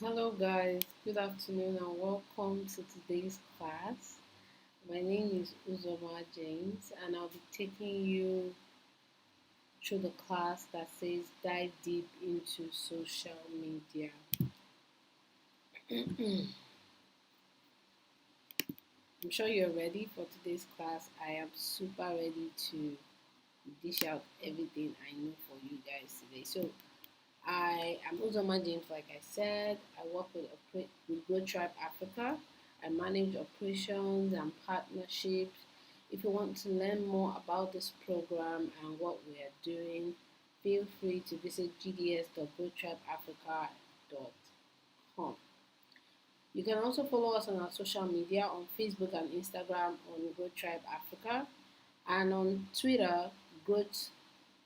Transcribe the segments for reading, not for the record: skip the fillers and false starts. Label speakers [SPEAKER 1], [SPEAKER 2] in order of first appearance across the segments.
[SPEAKER 1] Hello guys, good afternoon and welcome to today's class. My name is Uzoma James and I'll be taking you through the class that says dive deep into social media. I'm sure you're ready for today's class. I am super ready to dish out everything I know for you guys today. So I am Uzoma James, like I said. I work with Growth Tribe Africa. I manage operations and partnerships. If you want to learn more about this program and what we are doing, feel free to visit gds.growthtribeafrica.com. You can also follow us on our social media on Facebook and Instagram on Growth Tribe Africa and on Twitter, Growth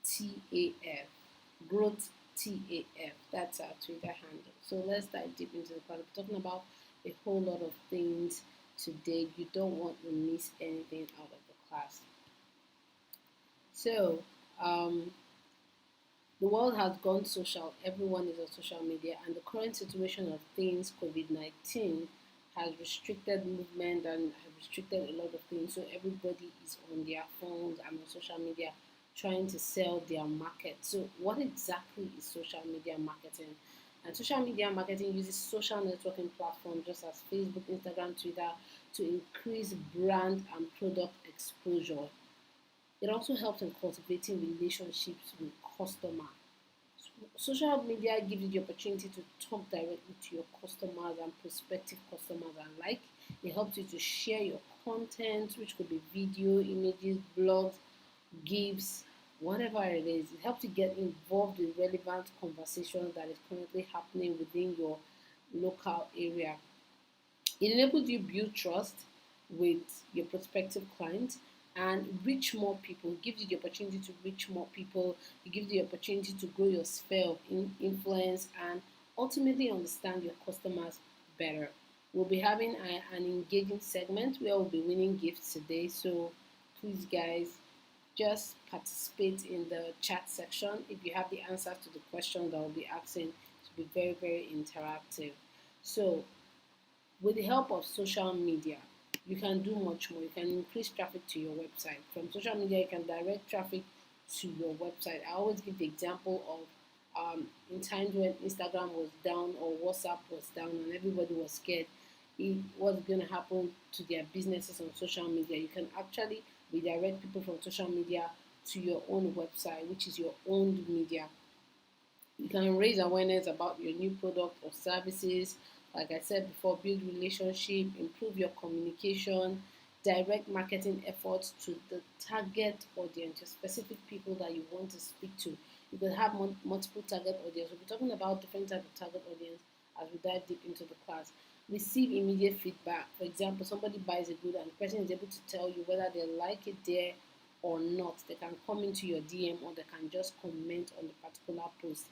[SPEAKER 1] TAF. Growth TAF. That's our Twitter handle. So let's dive deep into the class. We're talking about a whole lot of things today. You don't want to miss anything out of the class. So, the world has gone social. Everyone is on social media, and the current situation of things, COVID-19, has restricted movement and has restricted a lot of things. So everybody is on their phones and on social media trying to sell their market. So what exactly is social media marketing? And social media marketing uses social networking platforms just as Facebook, Instagram, Twitter to increase brand and product exposure. It also helps in cultivating relationships with customers. Social media gives you the opportunity to talk directly to your customers and prospective customers alike. It helps you to share your content, which could be video, images, blogs, gifts, whatever it is. It helps you get involved in relevant conversations that is currently happening within your local area. It enables you build trust with your prospective clients and reach more people. It gives you the opportunity to reach more people. It gives you the opportunity to grow your sphere of influence and ultimately understand your customers better. We'll be having an engaging segment where we'll be winning gifts today. So please, guys, just participate in the chat section. If you have the answers to the questions that I'll be asking, to be very, very interactive. So with the help of social media, you can do much more. You can increase traffic to your website. From social media, you can direct traffic to your website. I always give the example of in times when Instagram was down or WhatsApp was down and everybody was scared what's going to happen to their businesses on social media. You can actually redirect people from social media to your own website, which is your own media. You can raise awareness about your new product or services. Like I said before, build relationship, improve your communication, direct marketing efforts to the target audience, your specific people that you want to speak to. You can have multiple target audience. We'll be talking about different types of target audience as we dive deep into the class. Receive immediate feedback. For example, somebody buys a good and the person is able to tell you whether they like it there or not. They can come into your DM or they can just comment on the particular post.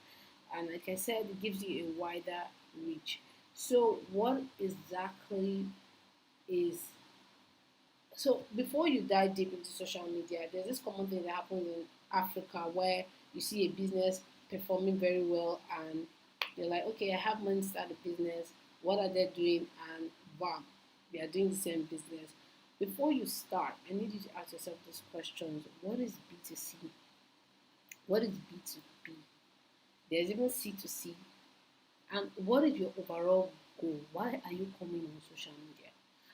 [SPEAKER 1] And like I said, it gives you a wider reach. So what exactly is so before you dive deep into social media, there's this common thing that happens in Africa where you see a business performing very well, and you're like, okay, I have money to start a business. What are they doing? And bam, they are doing the same business. Before you start, I need you to ask yourself these questions. What is B2C? What is B2B? There's even C2C. And what is your overall goal? Why are you coming on social media?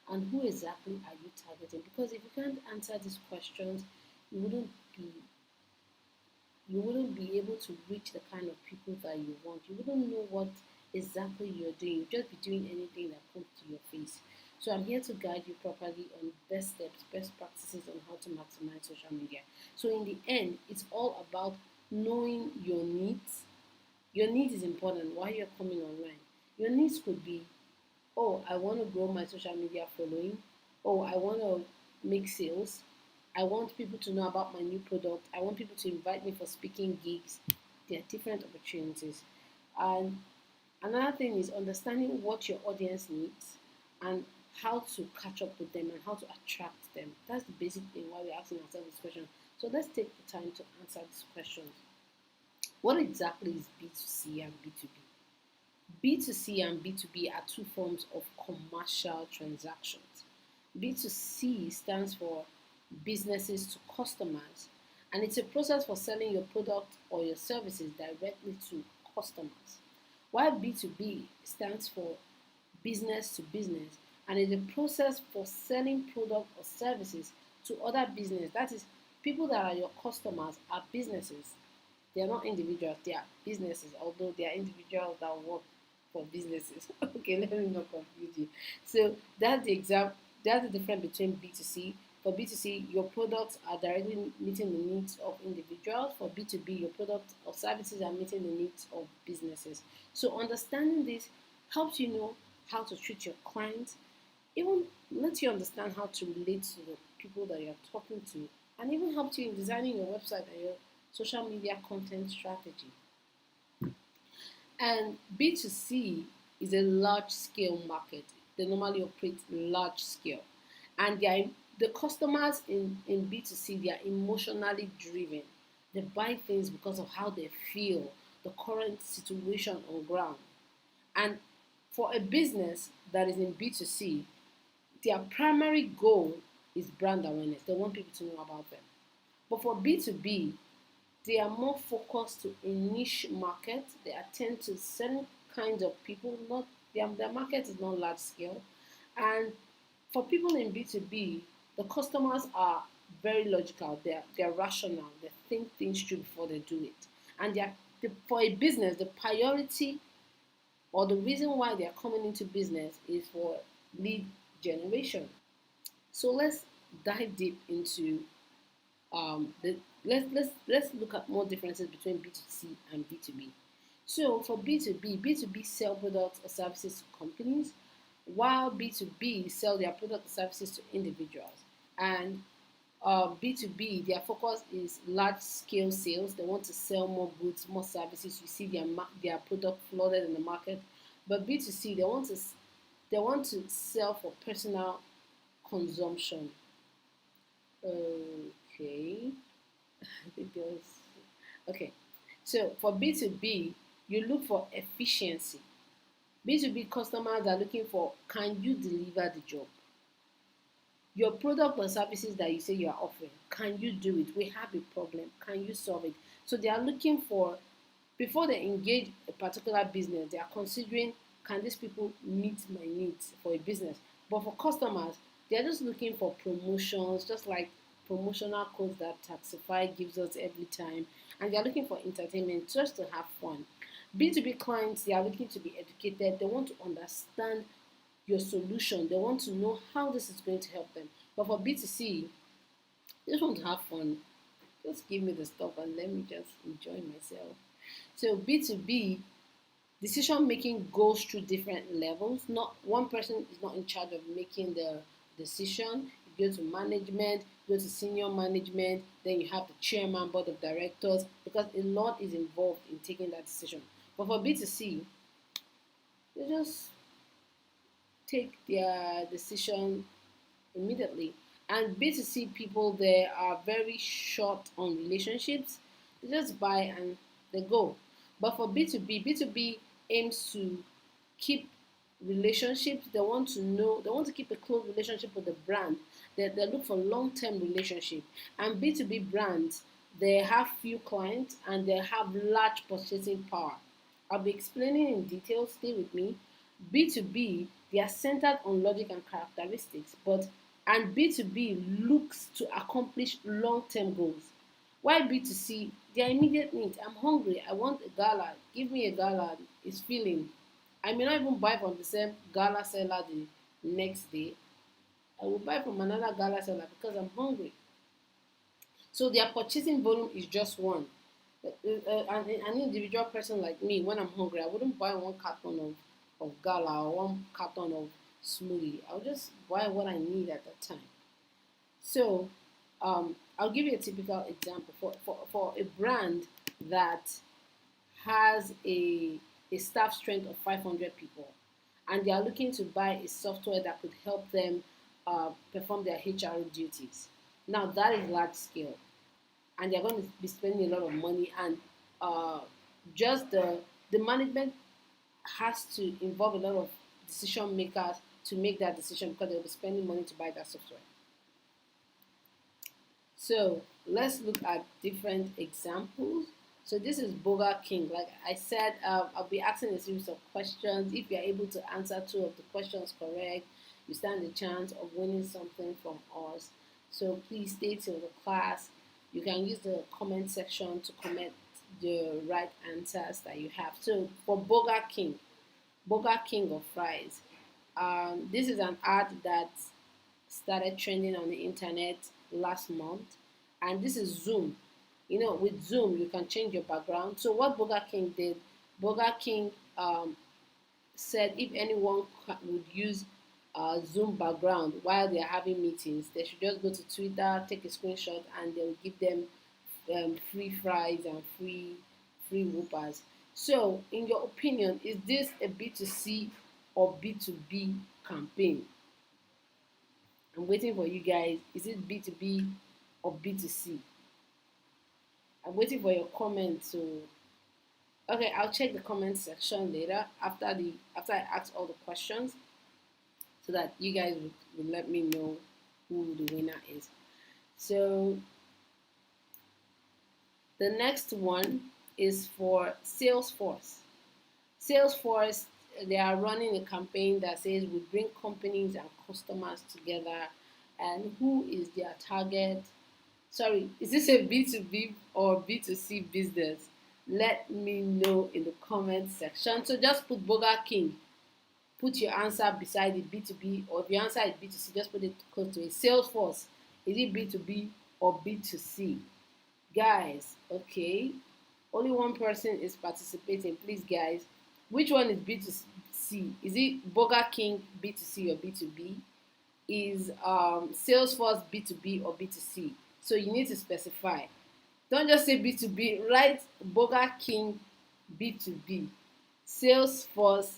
[SPEAKER 1] And who exactly are you targeting? Because if you can't answer these questions, you wouldn't be you wouldn't be able to reach the kind of people that you want. You wouldn't know what exactly you're doing. You'd just be doing anything that comes to your face. So I'm here to guide you properly on best steps, best practices on how to maximize social media. So in the end, it's all about knowing your needs. Your needs is important while you're coming online. Your needs could be, oh, I want to grow my social media following. Oh, I want to make sales. I want people to know about my new product. I want people to invite me for speaking gigs. There are different opportunities. And another thing is understanding what your audience needs and how to catch up with them and how to attract them. That's the basic thing why we're asking ourselves this question. So let's take the time to answer these questions. What exactly is B2C and B2B? B2C and B2B are two forms of commercial transactions. B2C stands for businesses to customers, and it's a process for selling your product or your services directly to customers. While B2B stands for business to business, and it's a process for selling product or services to other business. That is, people that are your customers are businesses. They are not individuals, they are businesses, although they are individuals that work for businesses. Okay, let me not confuse you. So that's the difference between B2C. For B2C, your products are directly meeting the needs of individuals. For B2B, your products or services are meeting the needs of businesses. So understanding this helps you know how to treat your clients, even lets you understand how to relate to the people that you're talking to, and even helps you in designing your website and your social media content strategy. And B2C is a large scale market. They normally operate large scale. And the customers in B2C, they are emotionally driven. They buy things because of how they feel, the current situation on ground. And for a business that is in B2C, their primary goal is brand awareness. They want people to know about them. But for B2B, they are more focused to a niche market. They attend to certain kinds of people. Not their market is not large scale. And for people in B2B, the customers are very logical. They're rational. They think things through before they do it. And for a business, the priority or the reason why they're coming into business is for lead generation. So let's dive deep into let's look at more differences between B2C and B2B. So for B2B, B2B sell products or services to companies, while B2B sell their products or services to individuals. And B2B, their focus is large scale sales. They want to sell more goods, more services. You see their product flooded in the market. But B2C, they want to sell for personal consumption. Okay. I think there was okay. So for B2B, you look for efficiency. B2B customers are looking for, can you deliver the job? Your product or services that you say you are offering, can you do it? We have a problem. Can you solve it? So they are looking for, before they engage a particular business, they are considering, can these people meet my needs for a business? But for customers, they are just looking for promotions, just like promotional codes that Taxify gives us every time. And they are looking for entertainment just to have fun. B2B clients, they are looking to be educated. They want to understand your solution. They want to know how this is going to help them. But for B2C, they just want to have fun. Just give me the stuff and let me just enjoy myself. So B2B, decision making goes through different levels. Not one person is not in charge of making the decision. You go to management, you go to senior management, then you have the chairman, board of directors, because a lot is involved in taking that decision. But for B2C, they just take their decision immediately. And B2C people there are very short on relationships. They just buy and they go. But for B2B, B2B aims to keep relationships. They want to know, they want to keep a close relationship with the brand. They look for long-term relationship. And B2B brands, they have few clients and they have large purchasing power. I'll be explaining in detail, stay with me. B2B, they are centered on logic and characteristics, and B2B looks to accomplish long-term goals. While B2C, their immediate needs. I'm hungry, I want a gala, give me a gala, it's filling. I may not even buy from the same gala seller the next day. I will buy from another gala seller because I'm hungry. So their purchasing volume is just one. An individual person like me, when I'm hungry, I wouldn't buy one carton of gala or one carton of smoothie. I'll just buy what I need at that time. So I'll give you a typical example for a brand that has a staff strength of 500 people and they are looking to buy a software that could help them perform their HR duties. Now that is large scale and they're going to be spending a lot of money and just the management has to involve a lot of decision makers to make that decision because they'll be spending money to buy that software. So let's look at different examples. So this is Burger King. Like I said, I'll be asking a series of questions. If you're able to answer 2 of the questions correct, you stand a chance of winning something from us. So please stay till the class. You can use the comment section to comment the right answers that you have. So for Burger King of fries, this is an ad that started trending on the internet last month, and this is Zoom. With Zoom you can change your background. So what Burger King did, Burger King said if anyone would use Zoom background while they are having meetings, they should just go to Twitter, take a screenshot, and they will give them free fries and free whoopers. So in your opinion, is this a B2C or B2B campaign? I'm waiting for you guys. Is it B2B or B2C? I'm waiting for your comments. So okay, I'll check the comment section later after I ask all the questions so that you guys will let me know who the winner is. So the next one is for Salesforce. Salesforce, they are running a campaign that says we bring companies and customers together. And who is their target? Sorry, is this a B2B or B2C business? Let me know in the comment section. So just put Burger King. Put your answer beside it, B2B, or if your answer is B2C, just put it close to it. Salesforce, is it B2B or B2C? Guys, okay. Only one person is participating. Please, guys, which one is B2C? Is it Burger King B2C or B2B? Is Salesforce B2B or B2C? So you need to specify. Don't just say B2B. Write Burger King B2B, Salesforce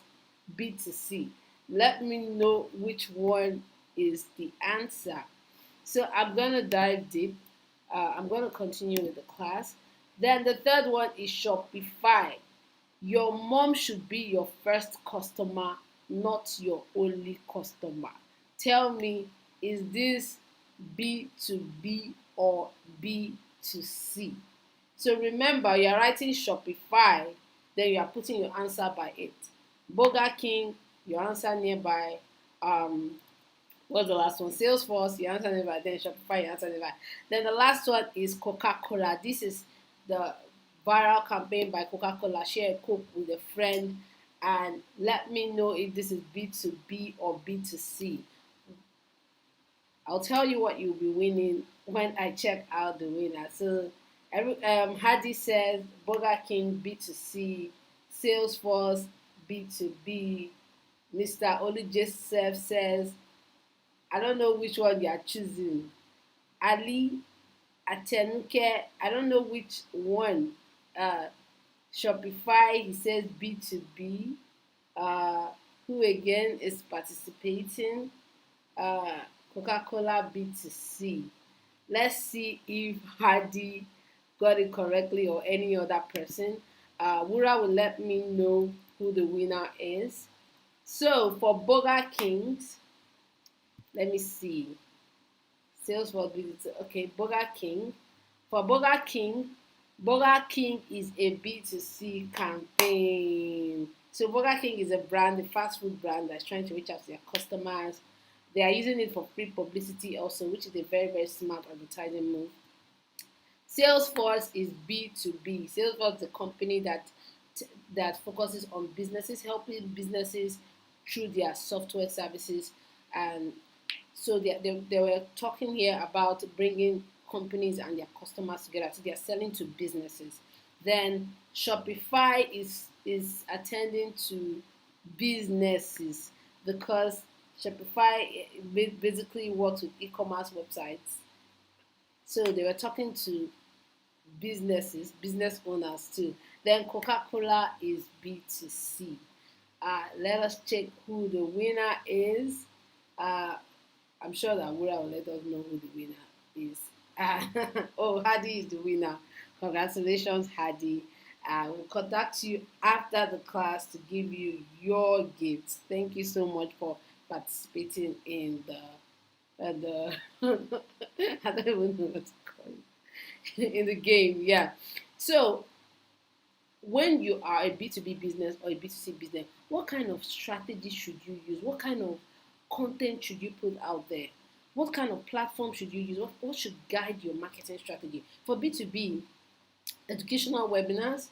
[SPEAKER 1] B2C. Let me know which one is the answer. So I'm going to dive deep. I'm going to continue with the class. Then the third one is Shopify. Your mom should be your first customer, not your only customer. Tell me, is this B2B or B2C? So remember, you're writing Shopify, then you are putting your answer by it. Burger King, your answer nearby. What's the last one? Salesforce, your answer nearby. Then Shopify, your answer nearby. Then the last one is Coca-Cola. This is the viral campaign by Coca-Cola. Share a Coke with a friend and let me know if this is B2B or B2C. I'll tell you what you'll be winning when I check out the winner. So Hadi says Burger King B2C, Salesforce B2B. Mr. Oli Joseph says, I don't know which one you are choosing. Ali Atenuke, I don't know which one. Shopify, he says B2B. Who again is participating? Coca-Cola B2C. Let's see if Hadi got it correctly or any other person. Wura will let me know who the winner is. So for Burger Kings, let me see. Salesforce visitor. Okay, Burger King. For Burger King is a B2C campaign. So Burger King is a brand, a fast food brand that's trying to reach out to their customers. They are using it for free publicity also, which is a very, very smart advertising move. Salesforce is B2B. Salesforce is a company that focuses on businesses, helping businesses through their software services. And so they were talking here about bringing companies and their customers together. So they are selling to businesses. Then Shopify is attending to businesses because Shopify basically works with e-commerce websites. So they were talking to businesses, business owners too. Then Coca-Cola is B2C. Let us check who the winner is. Uh, I'm sure that Wura will let us know who the winner is. Oh, Hadi is the winner. Congratulations, Hadi. We'll contact you after the class to give you your gifts. Thank you so much for participating in the I don't even know what to call it. In the game. Yeah. So when you are a B2B business or a B2C business, what kind of strategy should you use? What kind of content should you put out there? What kind of platform should you use? What should guide your marketing strategy? For B2B, educational webinars,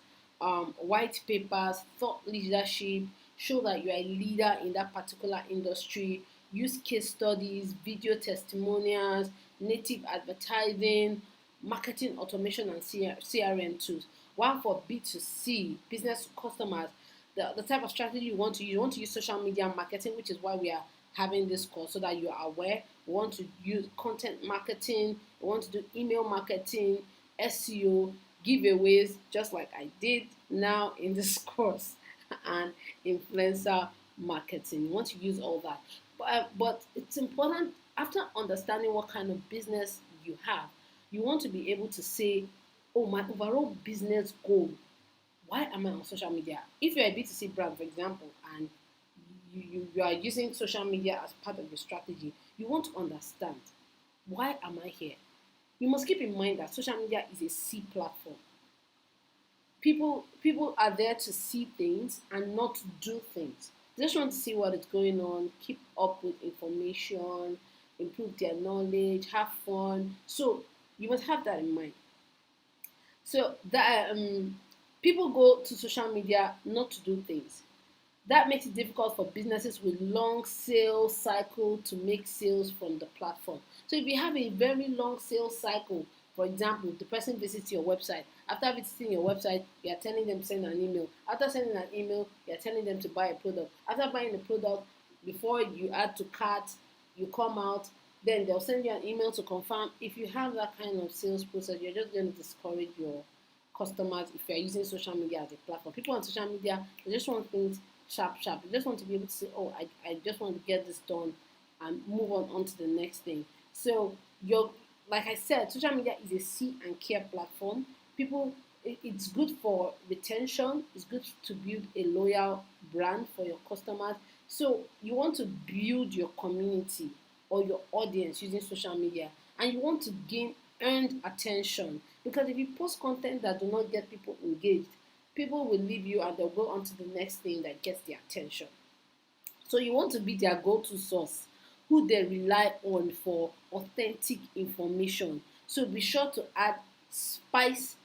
[SPEAKER 1] white papers, thought leadership, show that you are a leader in that particular industry, use case studies, video testimonials, native advertising, marketing automation, and CRM tools. While for B2C, business to customers, the type of strategy you want to use social media marketing, which is why we are having this course so that you are aware. We want to use content marketing, we want to do email marketing, SEO, giveaways, just like I did now in this course, and influencer marketing. You want to use all that. But it's important, after understanding what kind of business you have, you want to be able to say, oh, my overall business goal, why am I on social media? If you're a B2C brand, for example, and you are using social media as part of your strategy, you want to understand, why am I here? You must keep in mind that social media is a C platform. People are there to see things and not to do things. They just want to see what is going on, keep up with information, improve their knowledge, have fun. So you must have that in mind. So that people go to social media not to do things. That makes it difficult for businesses with long sales cycle to make sales from the platform. So if you have a very long sales cycle, for example, the person visits your website. After visiting your website, you are telling them to send an email. After sending an email, you are telling them to buy a product. After buying the product, before you add to cart, you come out, then they'll send you an email to confirm. If you have that kind of sales process, you're just going to discourage your customers if you're using social media as a platform. People on social media, they just want things sharp. They just want to be able to say, oh, I just want to get this done and move on to the next thing. So like I said, social media is a see and care platform. It's good for retention. It's good to build a loyal brand for your customers. So you want to build your community or your audience using social media, and you want to gain earned attention, because if you post content that do not get people engaged, people will leave you and they'll go on to the next thing that gets their attention. So you want to be their go-to source, who they rely on for authentic information. So be sure to add spice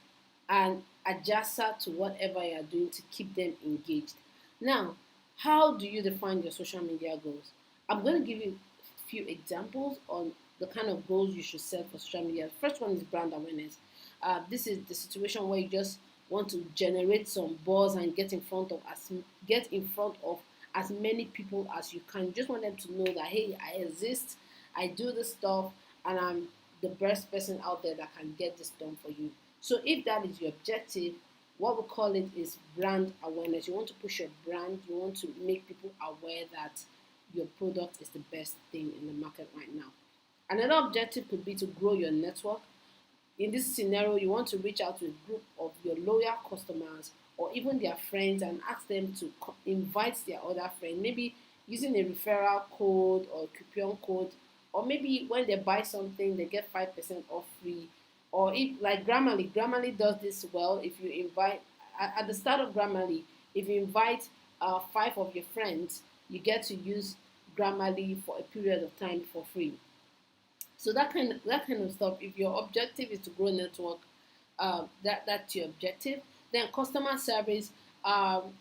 [SPEAKER 1] and adjust to whatever you are doing to keep them engaged. Now, how do you define your social media goals? I'm going to give you a few examples on the kind of goals you should set for social media. The first one is brand awareness. This is the situation where you just want to generate some buzz and get in front of as many people as you can. You just want them to know that, hey, I exist, I do this stuff, and I'm the best person out there that can get this done for you. So if that is your objective, what we call it is brand awareness. You want to push your brand. You want to make people aware that your product is the best thing in the market right now. Another objective could be to grow your network. In this scenario, you want to reach out to a group of your loyal customers or even their friends, and ask them to invite their other friend, maybe using a referral code or coupon code, or maybe when they buy something they get 5% off free. Or if like Grammarly does this well. If you invite at the start of Grammarly, if you invite five of your friends, you get to use Grammarly for a period of time for free. So that kind of stuff. If your objective is to grow network, that's your objective. Then customer service. In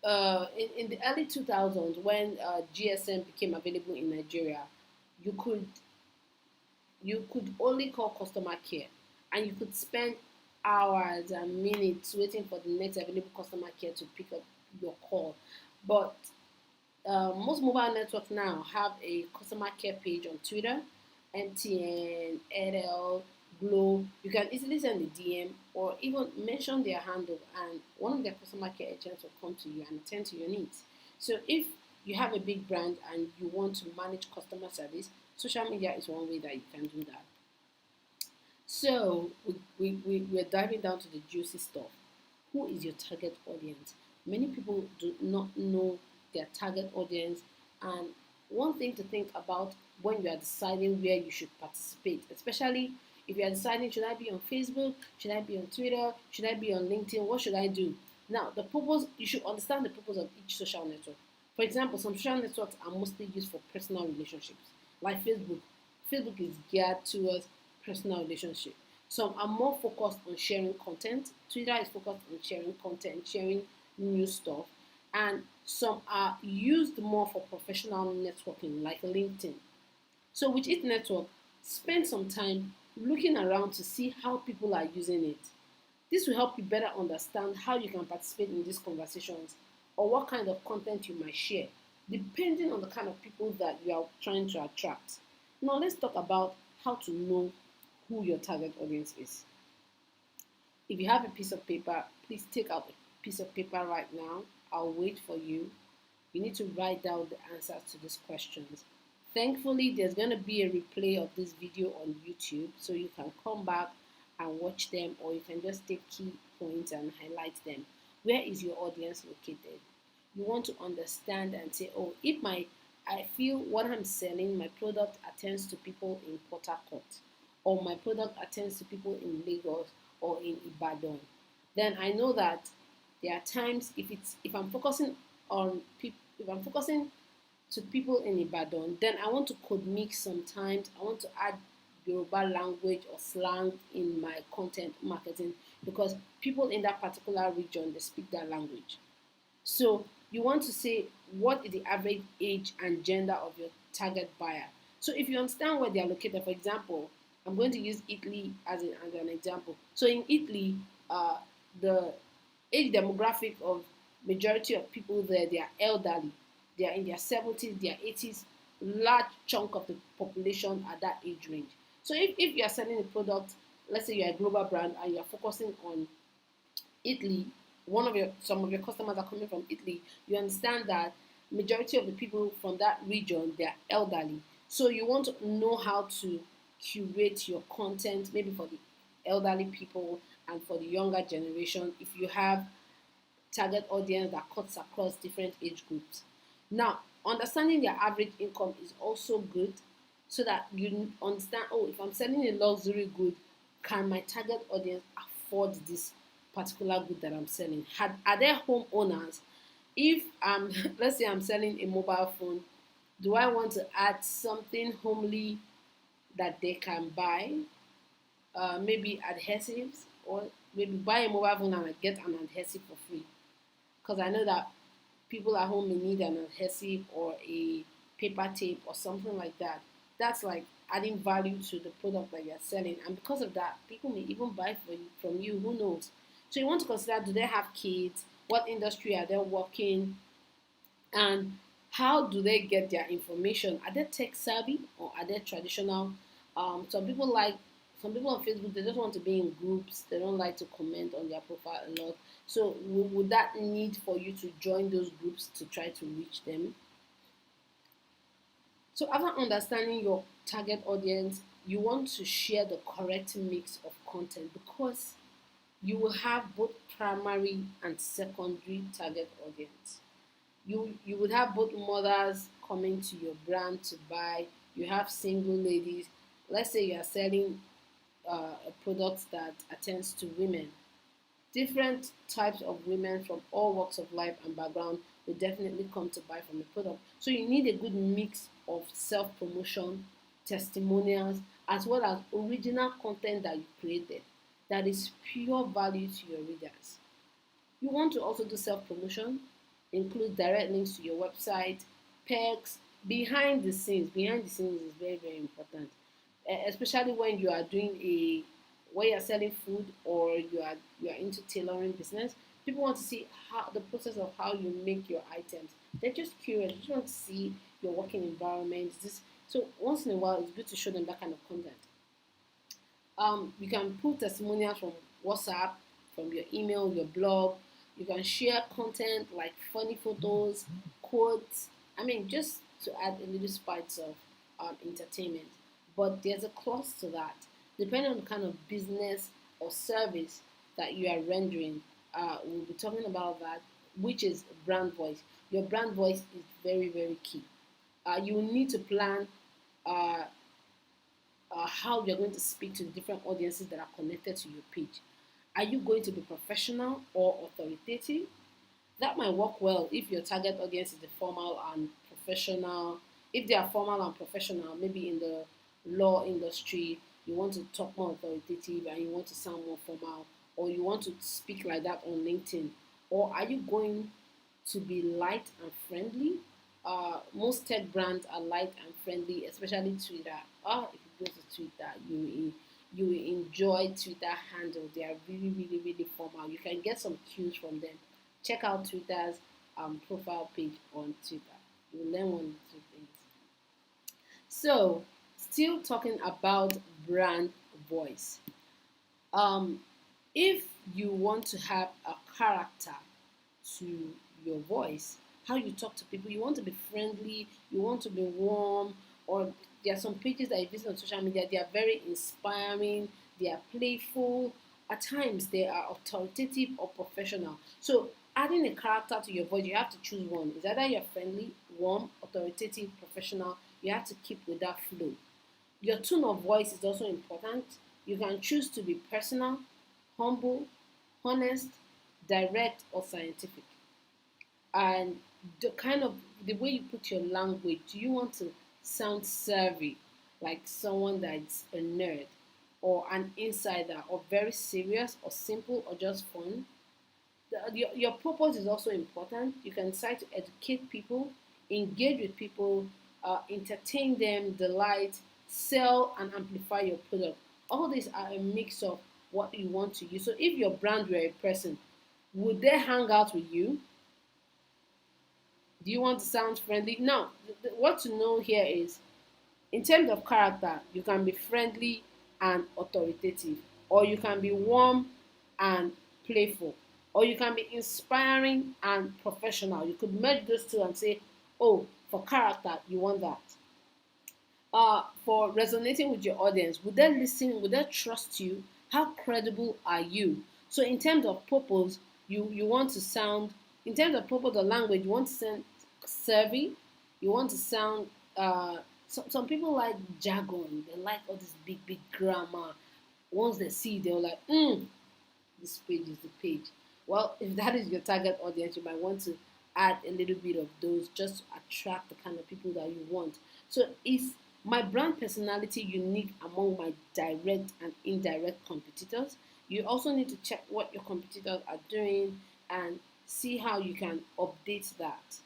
[SPEAKER 1] the early 2000s, when GSM became available in Nigeria, you could you could only call customer care, and you could spend hours and minutes waiting for the next available customer care to pick up your call. But most mobile networks now have a customer care page on Twitter, MTN, Airtel, Glow. You can easily send a DM or even mention their handle, and one of their customer care agents will come to you and attend to your needs. So if you have a big brand and you want to manage customer service, social media is one way that you can do that. So we're diving down to the juicy stuff. Who is your target audience? Many people do not know their target audience, and one thing to think about when you are deciding where you should participate, especially if you are deciding, should I be on Facebook, should I be on Twitter, should I be on LinkedIn, what should I do? Now, the purpose, you should understand the purpose of each social network. For example, some social networks are mostly used for personal relationships, like Facebook. Facebook is geared towards personal relationship. Some are more focused on sharing content. Twitter is focused on sharing content, sharing new stuff. And some are used more for professional networking, like LinkedIn. So with each network, spend some time looking around to see how people are using it. This will help you better understand how you can participate in these conversations or what kind of content you might share, depending on the kind of people that you are trying to attract. Now, let's talk about how to know who your target audience is. If you have a piece of paper, please take out a piece of paper right now. I'll wait for you. You need to write down the answers to these questions. Thankfully, there's going to be a replay of this video on YouTube, so you can come back and watch them, or you can just take key points and highlight them. Where is your audience located? You want to understand and say, oh, I feel what I'm selling, my product attends to people in Port Harcourt, or my product attends to people in Lagos or in Ibadan, then I know that there are times if I'm focusing on people, if I'm focusing to people in Ibadan, then I want to code mix sometimes. I want to add Yoruba language or slang in my content marketing because people in that particular region, they speak that language. So you want to say what is the average age and gender of your target buyer. So if you understand where they are located, for example, I'm going to use Italy as an example. So in Italy, the age demographic of majority of people there, they are elderly. They are in their 70s, their 80s. Large chunk of the population at that age range. So if you are selling a product, let's say you're a global brand and you're focusing on Italy, some of your customers are coming from Italy, you understand that majority of the people from that region, they are elderly. So you want to know how to curate your content, maybe for the elderly people and for the younger generation, if you have target audience that cuts across different age groups. Now, understanding their average income is also good so that you understand, oh, if I'm selling a luxury good, can my target audience afford this particular good that I'm selling? Are there homeowners? If let's say I'm selling a mobile phone, do I want to add something homely that they can buy? Maybe adhesives, or maybe buy a mobile phone and get an adhesive for free. Because I know that people at home may need an adhesive or a paper tape or something like that. That's like adding value to the product that you're selling. And because of that, people may even buy from you. Who knows? So you want to consider, do they have kids? What industry are they working? And how do they get their information? Are they tech savvy or are they traditional? Some people on Facebook, they just want to be in groups. They don't like to comment on their profile a lot. So would that need for you to join those groups to try to reach them? So after understanding your target audience, you want to share the correct mix of content because you will have both primary and secondary target audience. You would have both mothers coming to your brand to buy. You have single ladies. Let's say you are selling a product that attends to women. Different types of women from all walks of life and background will definitely come to buy from the product. So you need a good mix of self promotion, testimonials, as well as original content that you created that is pure value to your readers. You want to also do self promotion, include direct links to your website, perks, behind the scenes. Behind the scenes is very, very important, especially when you are doing when you are selling food or you are into tailoring business. People want to see how the process of how you make your items. They're just curious. They just want to see your working environment. So once in a while, it's good to show them that kind of content. You can put testimonials from WhatsApp, from your email, your blog. You can share content like funny photos, quotes. I mean, just to add a little spice of entertainment. But there's a clause to that. Depending on the kind of business or service that you are rendering, we'll be talking about that, which is brand voice. Your brand voice is very, very key. You will need to plan uh, how you're going to speak to the different audiences that are connected to your page. Are you going to be professional or authoritative? That might work well if your target audience is the formal and professional. If they are formal and professional, maybe in the law industry, you want to talk more authoritative and you want to sound more formal, or you want to speak like that on LinkedIn. Or are you going to be light and friendly? Most tech brands are light and friendly, especially Twitter. If you go to Twitter, you will enjoy Twitter handle. They are really, really, really formal. You can get some cues from them. Check out Twitter's profile page on Twitter. You will learn one or two things. So, still talking about brand voice. Um, if you want to have a character to your voice, how you talk to people, you want to be friendly, you want to be warm, or there are some pages that you visit on social media, they are very inspiring, they are playful, at times they are authoritative or professional. So adding a character to your voice, you have to choose one. It's either you're friendly, warm, authoritative, professional. You have to keep with that flow. Your tone of voice is also important. You can choose to be personal, humble, honest, direct, or scientific. And the way you put your language, do you want to sound savvy, like someone that's a nerd, or an insider, or very serious, or simple, or just fun? Your purpose is also important. You can decide to educate people, engage with people, entertain them, delight, sell, and amplify your product. All these are a mix of what you want to use. So if your brand were a person, would they hang out with you? Do you want to sound friendly? Now, what to know here is, in terms of character, you can be friendly and authoritative, or you can be warm and playful, or you can be inspiring and professional. You could merge those two and say, oh, for character, you want that. For resonating with your audience, would they listen? Would they trust you? How credible are you? So, in terms of purpose, you want to sound, in terms of purpose or language, you want to sound savvy. You want to sound. Some people like jargon. They like all this big, big grammar. Once they see, they're like, this page is the page. Well, if that is your target audience, you might want to add a little bit of those just to attract the kind of people that you want. So, is my brand personality unique among my direct and indirect competitors? You also need to check what your competitors are doing and see how you can update that.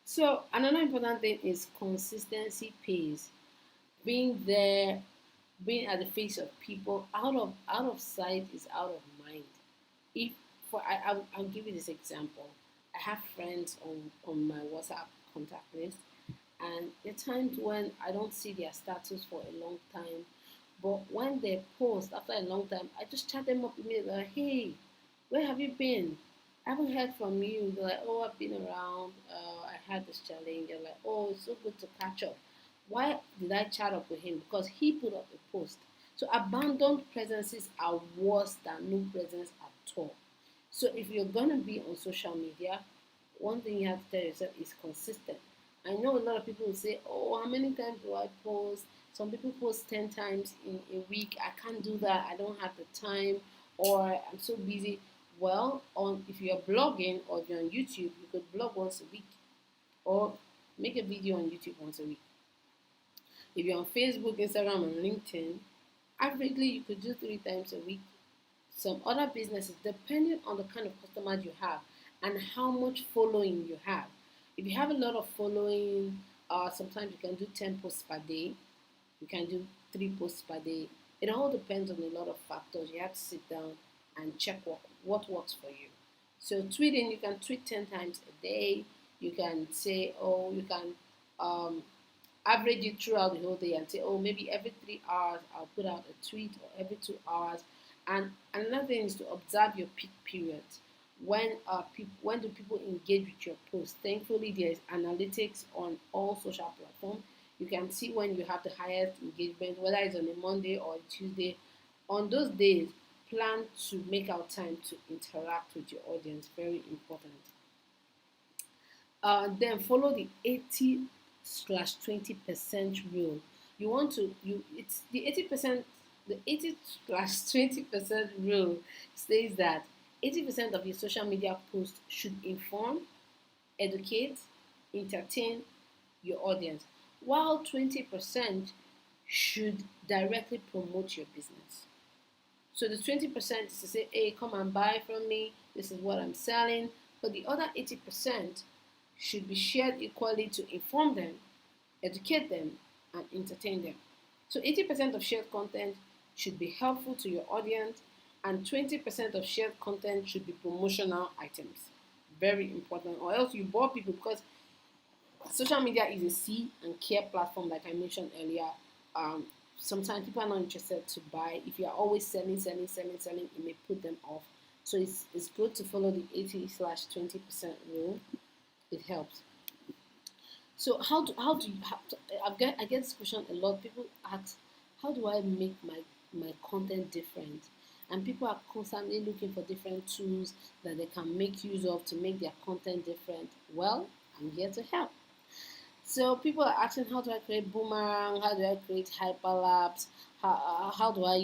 [SPEAKER 1] So another important thing is consistency pays. Being there, being at the face of people, out of sight is out of mind. If for I'll give you this example. I have friends on my WhatsApp contact list, and there are times when I don't see their status for a long time. But when they post after a long time, I just chat them up immediately like, hey, where have you been? I haven't heard from you. They're like, oh, I've been around. I had this challenge. They're like, oh, it's so good to catch up. Why did I chat up with him? Because he put up a post. So abandoned presences are worse than no presence at all. So if you're gonna be on social media, one thing you have to tell yourself is consistent. I know a lot of people will say, "Oh, how many times do I post?" Some people post 10 times in a week. I can't do that. I don't have the time, or I'm so busy. Well, on if you're blogging or if you're on YouTube, you could blog once a week, or make a video on YouTube once a week. If you're on Facebook, Instagram, and LinkedIn, averagely you could do 3 times a week. Some other businesses, depending on the kind of customers you have and how much following you have. If you have a lot of following, sometimes you can do 10 posts per day. You can do 3 posts per day. It all depends on a lot of factors. You have to sit down and check what works for you. So tweeting, you can tweet 10 times a day. You can say, oh, you can um, average it throughout the whole day and say, oh, maybe every 3 hours I'll put out a tweet, or every 2 hours. And another thing is to observe your peak periods. When do people engage with your post? Thankfully, there is analytics on all social platforms. You can see when you have the highest engagement, whether it's on a Monday or a Tuesday. On those days, plan to make out time to interact with your audience. Very important. Then follow the 80/20% rule. You want to you it's the 80%. The 80/20% rule says that 80% of your social media posts should inform, educate, entertain your audience, while 20% should directly promote your business. So the 20% is to say, hey, come and buy from me. This is what I'm selling. But the other 80% should be shared equally to inform them, educate them, and entertain them. So 80% of shared content should be helpful to your audience, and 20% of shared content should be promotional items. Very important, or else you bore people, because social media is a see and care platform, like I mentioned earlier. Um, Sometimes people are not interested to buy. If you are always selling, it may put them off. So it's good to follow the 80/20% rule. It helps. So I get this question a lot. People ask, how do I make my content different? And people are constantly looking for different tools that they can make use of to make their content different. Well, I'm here to help. So people are asking, how do I create boomerang? How do I create hyperlapse? How do I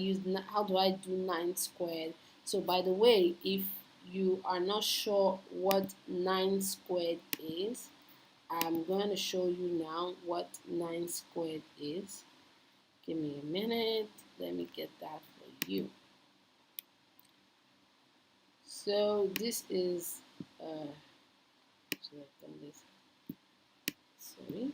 [SPEAKER 1] do 9 squared? So by the way, if you are not sure what 9 squared is, I'm going to show you now what 9 squared is. Give me a minute. Let me get that for you. So this is, should have done this. Sorry.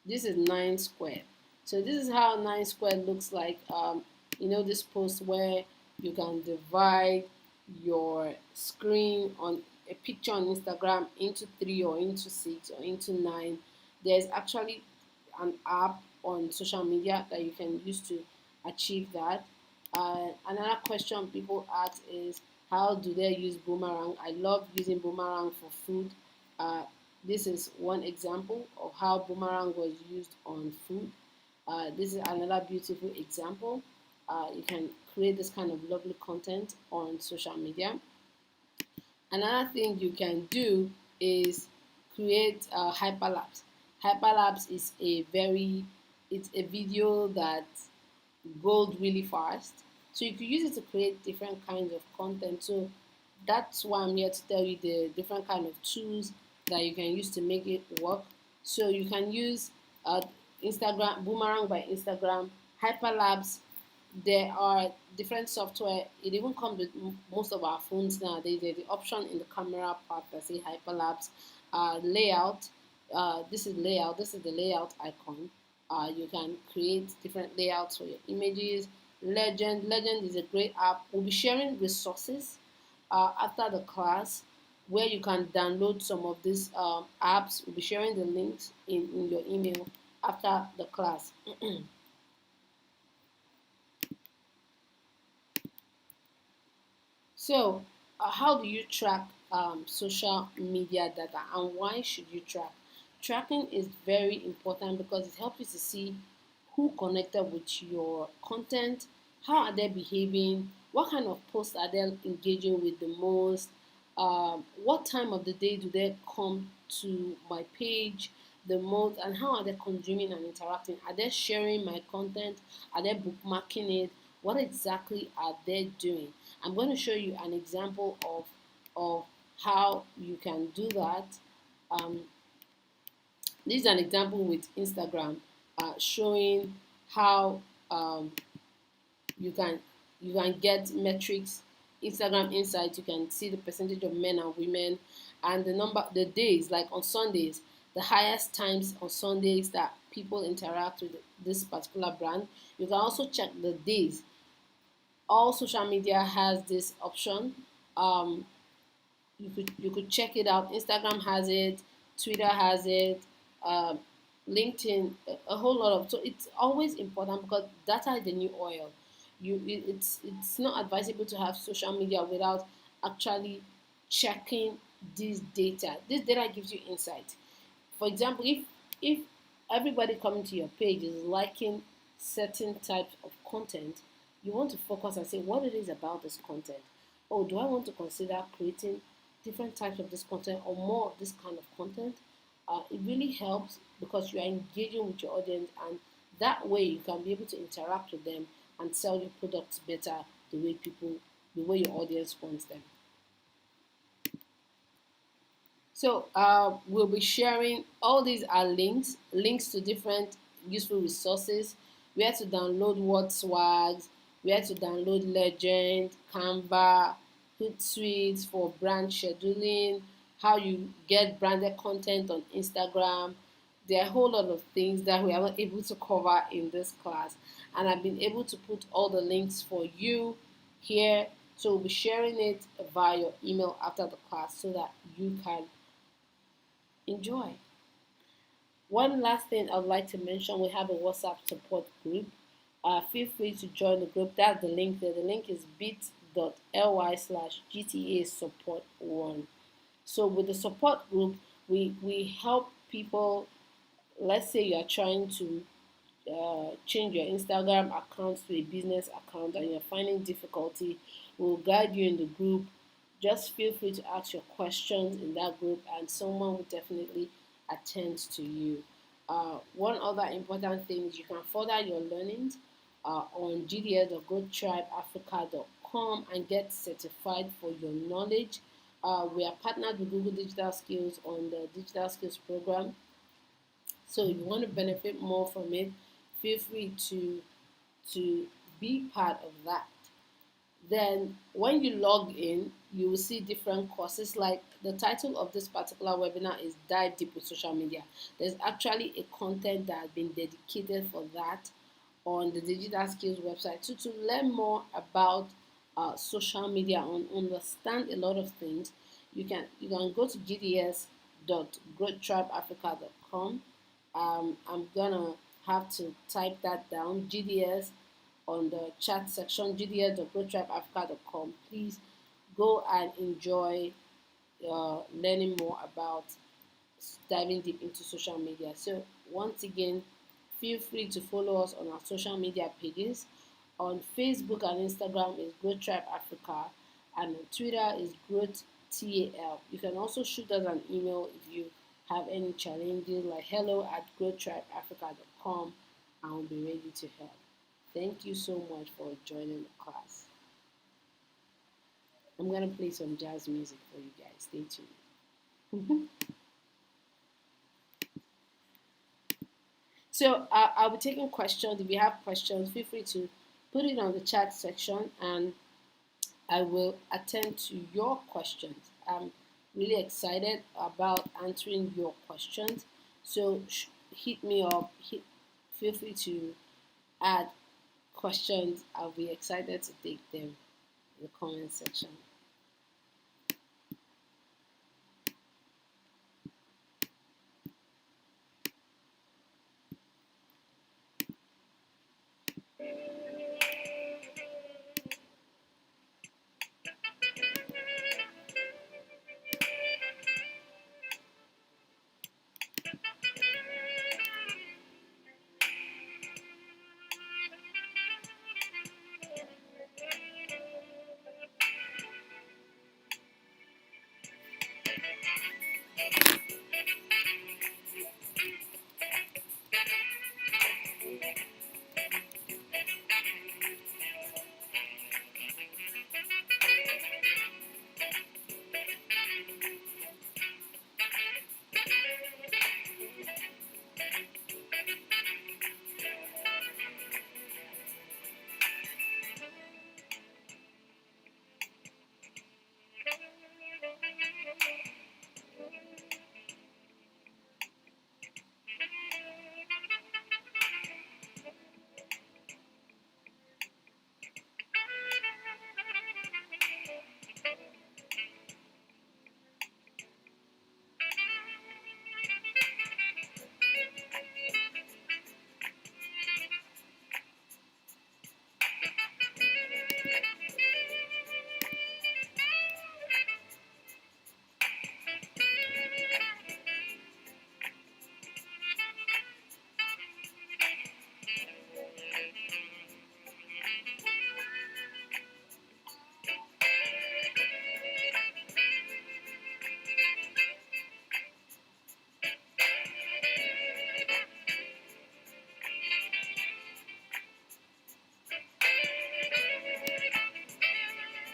[SPEAKER 1] This is 9 squared. So this is how 9 squared looks like. This post where you can divide your screen on a picture on Instagram into 3 or into 6 or into 9. There's actually an app on social media that you can use to achieve that. Another question people ask is, how do they use boomerang? I love using boomerang for food. This is one example of how boomerang was used on food. This is another beautiful example. You can create this kind of lovely content on social media. Another thing you can do is create hyperlapse. Hyperlapse is it's a video that goes really fast. So you could use it to create different kinds of content. So that's why I'm here to tell you the different kind of tools that you can use to make it work. So you can use Instagram, Boomerang by Instagram, Hyperlapse. There are different software. It even comes with most of our phones nowadays. There's the option in the camera part that say Hyperlapse. Layout. This is layout. This is the layout icon. You can create different layouts for your images. Legend is a great app. We'll be sharing resources after the class where you can download some of these apps. We'll be sharing the links in your email after the class. So, how do you track social media data, and why should you track? Tracking is very important because it helps you to see who connected with your content, how are they behaving, what kind of posts are they engaging with the most, what time of the day do they come to my page the most, and how are they consuming and interacting? Are they sharing my content? Are they bookmarking it? What exactly are they doing? I'm going to show you an example of how you can do that. Um, this is an example with Instagram, showing how you can get metrics, Instagram insights. You can see the percentage of men and women, and the days, like on Sundays, the highest times on Sundays that people interact with this particular brand. You can also check the days. All social media has this option. Um, you could check it out. Instagram has it, Twitter has it, um, LinkedIn, a whole lot of. So it's always important because data is the new oil. It's not advisable to have social media without actually checking this data. This data gives you insight. For example, if everybody coming to your page is liking certain types of content, you want to focus and say what it is about this content. Oh, do I want to consider creating different types of this content or more of this kind of content? It really helps because you are engaging with your audience, and that way you can be able to interact with them and sell your products better the way your audience wants them. So we'll be sharing, all these are links to different useful resources, where to download what swags, where to download Legend, Canva, Hootsuite for brand scheduling, how you get branded content on Instagram. There are a whole lot of things that we are not able to cover in this class, and I've been able to put all the links for you here. So we'll be sharing it via your email after the class so that you can enjoy. One last thing I'd like to mention, we have a WhatsApp support group. Feel free to join the group. That's the link there. The link is bit.ly/GTA support 1. So with the support group, we help people. Let's say you are trying to change your Instagram account to a business account and you're finding difficulty. We'll guide you in the group. Just feel free to ask your questions in that group, and someone will definitely attend to you. One other important thing is you can further your learnings on gds.growthtribeafrica.com and get certified for your knowledge. We are partnered with Google Digital Skills on the Digital Skills program. So if you want to benefit more from it, feel free to be part of that. Then when you log in, you will see different courses. Like the title of this particular webinar is Dive Deep with Social Media. There's actually a content that has been dedicated for that on the Digital Skills website. So to learn more about social media and understand a lot of things, you can go to gds.growthtribeafrica.com. I'm gonna have to type that down, GDS, on the chat section, gds.growthtribeafrica.com. Please go and enjoy learning more about diving deep into social media. So once again, feel free to follow us on our social media pages. On Facebook and Instagram is Growth Tribe Africa, and on Twitter is Growth TAL. You can also shoot us an email if you have any challenges, like hello@growthtribeafrica.com, and we'll be ready to help. Thank you so much for joining the class. I'm going to play some jazz music for you guys. Stay tuned. So I'll be taking questions. If you have questions, feel free to put it on the chat section and I will attend to your questions. I'm really excited about answering your questions. So hit me up. Feel free to add questions. I'll be excited to take them in the comment section.